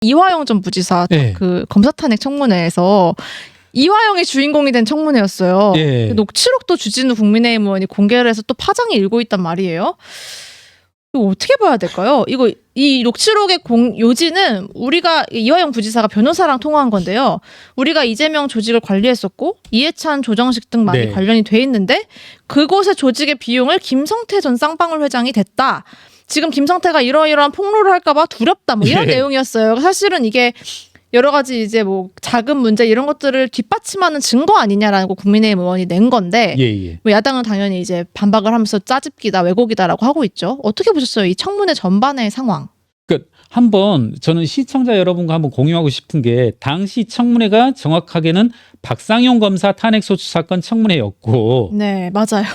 이화영 전 부지사 예. 그 검사 탄핵 청문회에서 이화영이 주인공이 된 청문회였어요. 예. 녹취록도 주진우 국민의힘 의원이 공개를 해서 또 파장이 일고 있단 말이에요. 이거 어떻게 봐야 될까요? 이 녹취록의 요지는 우리가 이화영 부지사가 변호사랑 통화한 건데요. 우리가 이재명 조직을 관리했었고 이해찬 조정식 등 많이 네. 관련이 돼 있는데 그곳의 조직의 비용을 김성태 전 쌍방울 회장이 댔다. 지금 김성태가 이러이러한 폭로를 할까봐 두렵다. 뭐 이런 예. 내용이었어요. 사실은 이게 여러 가지 이제 뭐 자금 문제 이런 것들을 뒷받침하는 증거 아니냐라고 국민의힘 의원이 낸 건데 예. 뭐 야당은 당연히 이제 반박을 하면서 짜집기다 왜곡이다라고 하고 있죠. 어떻게 보셨어요? 이 청문회 전반의 상황. 그러니까 한번 저는 시청자 여러분과 한번 공유하고 싶은 게 당시 청문회가 정확하게는 박상용 검사 탄핵소추 사건 청문회였고 네, 맞아요.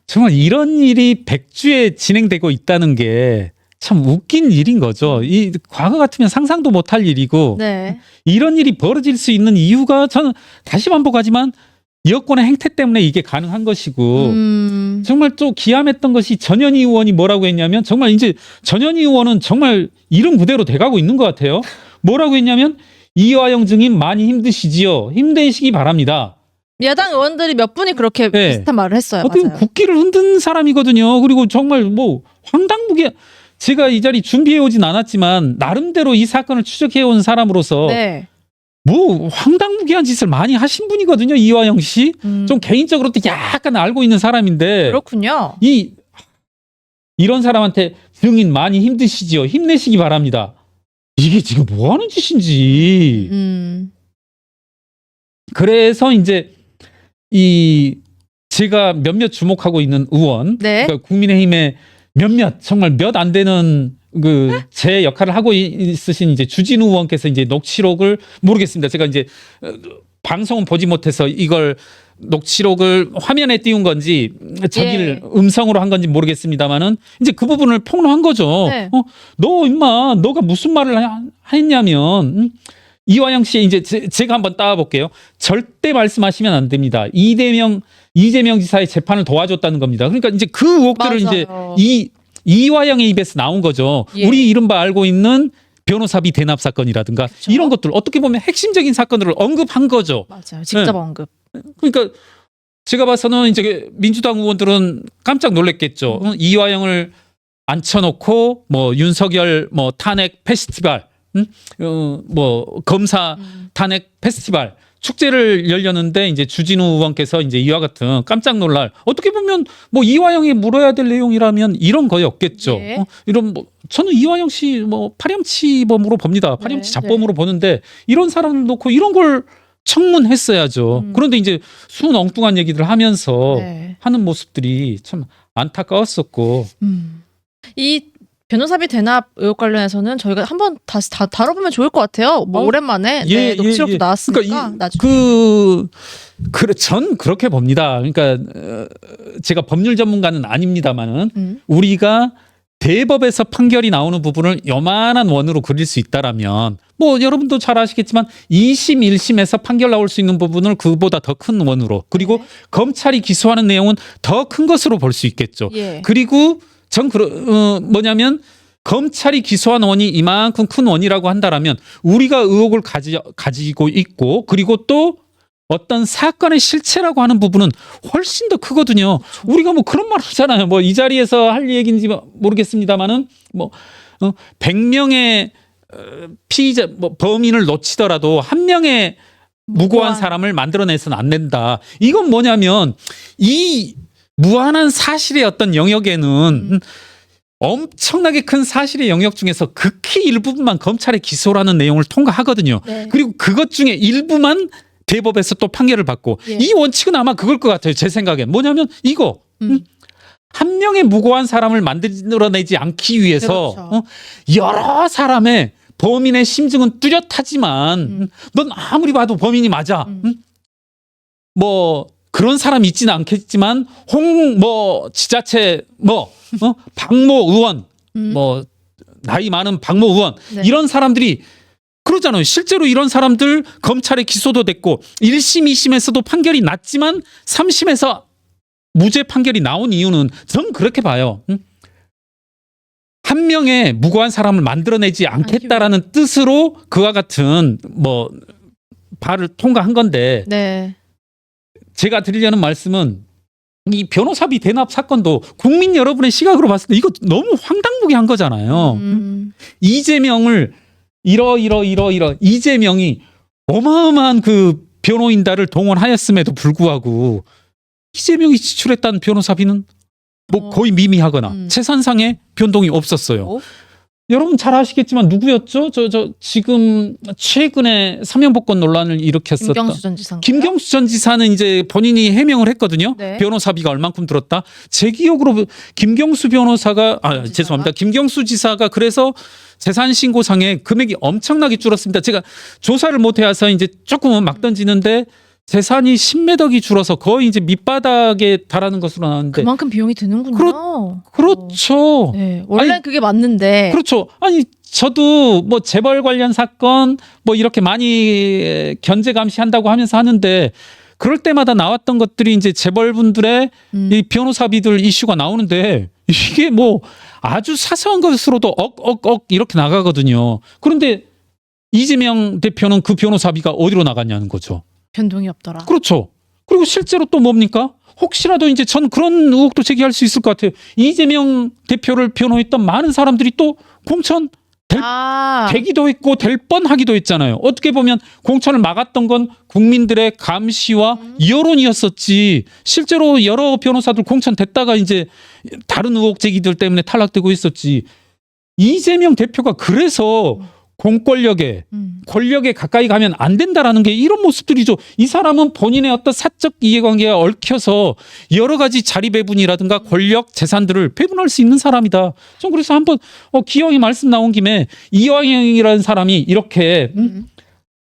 정말 이런 일이 백주에 진행되고 있다는 게 참 웃긴 일인 거죠. 이 과거 같으면 상상도 못할 일이고 네. 이런 일이 벌어질 수 있는 이유가 저는 다시 반복하지만 여권의 행태 때문에 이게 가능한 것이고 정말 또 기함했던 것이 전현희 의원이 뭐라고 했냐면 정말 이제 전현희 의원은 정말 이름 그대로 돼가고 있는 것 같아요. 뭐라고 했냐면 이화영 증인 많이 힘드시지요. 힘내시기 바랍니다. 야당 의원들이 몇 분이 그렇게 네. 비슷한 말을 했어요. 어떻게 맞아요. 국기를 흔든 사람이거든요. 그리고 정말 뭐 황당무계 제가 이 자리 준비해 오진 않았지만 나름대로 이 사건을 추적해 온 사람으로서 네. 뭐 황당무계한 짓을 많이 하신 분이거든요. 이화영 씨. 좀 개인적으로도 약간 알고 있는 사람인데 그렇군요. 이런 사람한테 증인 많이 힘드시지요. 힘내시기 바랍니다. 이게 지금 뭐 하는 짓인지. 그래서 이제 제가 몇몇 주목하고 있는 의원, 네. 그러니까 국민의힘의 정말 몇 안 되는 제 역할을 하고 있으신 이제 주진우 의원께서 이제 녹취록을 모르겠습니다. 제가 이제 방송은 보지 못해서 이걸 녹취록을 화면에 띄운 건지 자기를 음성으로 한 건지 모르겠습니다만은 이제 그 부분을 폭로한 거죠. 네. 너 임마 너가 무슨 말을 했냐면 이화영 씨 이제 제가 한번 따와볼게요. 절대 말씀하시면 안 됩니다. 이재명 지사의 재판을 도와줬다는 겁니다. 그러니까 이제 그 의혹들을 맞아요. 이제 이화영의 입에서 나온 거죠. 예. 우리 이른바 알고 있는 변호사비 대납 사건이라든가 그쵸. 이런 것들 어떻게 보면 핵심적인 사건들을 언급한 거죠. 맞아요. 직접 네. 언급. 그러니까 제가 봐서는 이제 민주당 의원들은 깜짝 놀랐겠죠. 이화영을 앉혀놓고 뭐 윤석열 뭐 탄핵 페스티벌, 뭐 검사 탄핵 페스티벌 축제를 열렸는데 이제 주진우 의원께서 이제 이와 같은 깜짝 놀랄 어떻게 보면 뭐 이화영이 물어야 될 내용이라면 이런 거의 없겠죠. 예. 이런 뭐 저는 이화영 씨 뭐 파렴치범으로 봅니다. 파렴치 잡범으로 보는데 이런 사람을 놓고 이런 걸 청문했어야죠. 그런데 이제 순 엉뚱한 얘기들 하면서 하는 모습들이 참 안타까웠었고. 이 변호사비 대납 의혹 관련해서는 저희가 한번 다시 다뤄보면 좋을 것 같아요. 뭐 오랜만에 녹취록도 나왔으니까 그러니까 나중에. 전 그렇게 봅니다. 그러니까 제가 법률 전문가는 아닙니다만은 우리가 대법에서 판결이 나오는 부분을 요만한 원으로 그릴 수 있다라면 뭐 여러분도 잘 아시겠지만 2심, 1심에서 판결 나올 수 있는 부분을 그보다 더 큰 원으로 그리고 검찰이 기소하는 내용은 더 큰 것으로 볼 수 있겠죠. 그리고 뭐냐면 검찰이 기소한 원이 이만큼 큰 원이라고 한다라면 우리가 의혹을 가지고 있고 그리고 또 어떤 사건의 실체라고 하는 부분은 훨씬 더 크거든요. 우리가 뭐 그런 말 하잖아요. 뭐 이 자리에서 할 얘기인지 모르겠습니다만은 뭐 100명의 피의자 뭐 범인을 놓치더라도 한 명의 무고한 사람을 만들어내서는 안 된다. 이건 뭐냐면 이 무한한 사실의 어떤 영역에는 엄청나게 큰 사실의 영역 중에서 극히 일부분만 검찰의 기소라는 내용을 통과하거든요. 그리고 그것 중에 일부만 대법에서 또 판결을 받고 이 원칙은 아마 그걸 것 같아요. 제 생각엔. 뭐냐면 이거 한 명의 무고한 사람을 만들어내지 않기 위해서 여러 사람의 범인의 심증은 뚜렷하지만 넌 아무리 봐도 범인이 맞아. 뭐 그런 사람이 있지는 않겠지만 지자체 박모 의원 나이 많은 박모 의원 이런 사람들이 그러잖아요. 실제로 이런 사람들 검찰에 기소도 됐고 1심, 2심에서도 판결이 났지만 3심에서 무죄 판결이 나온 이유는 전 그렇게 봐요. 한 명의 무고한 사람을 만들어내지 않겠다라는 뜻으로 그와 같은 뭐 발을 통과한 건데 네. 제가 드리려는 말씀은 이 변호사비 대납 사건도 국민 여러분의 시각으로 봤을 때 이거 너무 황당무계한 거잖아요. 이재명을 이재명이 어마어마한 그 변호인단을 동원하였음에도 불구하고 이재명이 지출했다는 변호사비는 뭐 거의 미미하거나 재산상의 변동이 없었어요. 여러분 잘 아시겠지만 누구였죠? 저 지금 최근에 사면복권 논란을 일으켰었던 김경수 전 지사. 김경수 전 지사는 이제 본인이 해명을 했거든요. 네. 변호사비가 얼만큼 들었다. 제 기억으로 김경수 변호사가 죄송합니다. 김경수 지사가 그래서 재산 신고상에 금액이 엄청나게 줄었습니다. 제가 조사를 못 해와서 이제 조금은 막 던지는데 재산이 10매덕이 줄어서 거의 이제 밑바닥에 달하는 것으로 나왔는데 그만큼 비용이 드는군요. 그렇죠. 네. 원래 아니, 그게 맞는데. 그렇죠. 아니 저도 뭐 재벌 관련 사건 뭐 이렇게 많이 견제 감시한다고 하면서 하는데 그럴 때마다 나왔던 것들이 이제 재벌분들의 이 변호사비들 이슈가 나오는데 이게 뭐 아주 사소한 것으로도 억 이렇게 나가거든요. 그런데 이재명 대표는 그 변호사비가 어디로 나갔냐는 거죠. 변동이 없더라. 그렇죠. 그리고 실제로 또 뭡니까? 혹시라도 이제 전 그런 의혹도 제기할 수 있을 것 같아요. 이재명 대표를 변호했던 많은 사람들이 또 공천 되기도 했고 될 뻔하기도 했잖아요. 어떻게 보면 공천을 막았던 건 국민들의 감시와 여론이었었지. 실제로 여러 변호사들 공천 됐다가 이제 다른 의혹 제기들 때문에 탈락되고 있었지. 이재명 대표가 그래서 공권력에 권력에 가까이 가면 안 된다라는 게 이런 모습들이죠. 이 사람은 본인의 어떤 사적 이해관계가 얽혀서 여러 가지 자리 배분이라든가 권력 재산들을 배분할 수 있는 사람이다. 전 그래서 한번 기왕이 말씀 나온 김에 이화영이라는 사람이 이렇게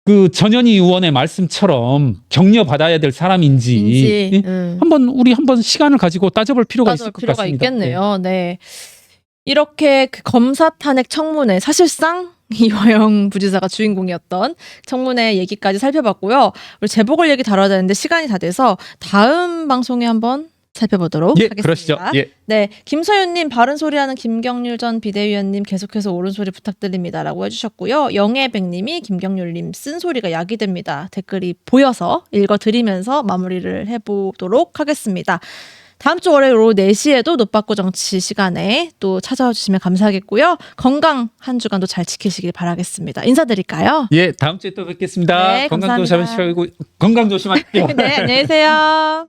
그 전현희 의원의 말씀처럼 격려받아야 될 사람인지 우리 한번 시간을 가지고 따져볼 필요가 있을 것 같습니다. 있겠네요. 네. 이렇게 그 검사 탄핵 청문회 사실상 이화영 부지사가 주인공이었던 청문회 얘기까지 살펴봤고요. 우리 재보궐 얘기 다뤄야 되는데 시간이 다 돼서 다음 방송에 한번 살펴보도록 하겠습니다. 그러시죠. 예. 네, 김서윤님 바른 소리하는 김경률 전 비대위원님 계속해서 옳은 소리 부탁드립니다라고 해주셨고요. 영애백님이 김경률님 쓴 소리가 약이 됩니다. 댓글이 보여서 읽어드리면서 마무리를 해보도록 하겠습니다. 다음 주 월요일 오후 4시에도 노빠꾸 정치 시간에 또 찾아와 주시면 감사하겠고요. 건강 한 주간도 잘 지키시길 바라겠습니다. 인사드릴까요? 예, 다음 주에 또 뵙겠습니다. 네, 건강 감사합니다. 조심하시고 건강 조심하십시오. 네, 안녕히 계세요.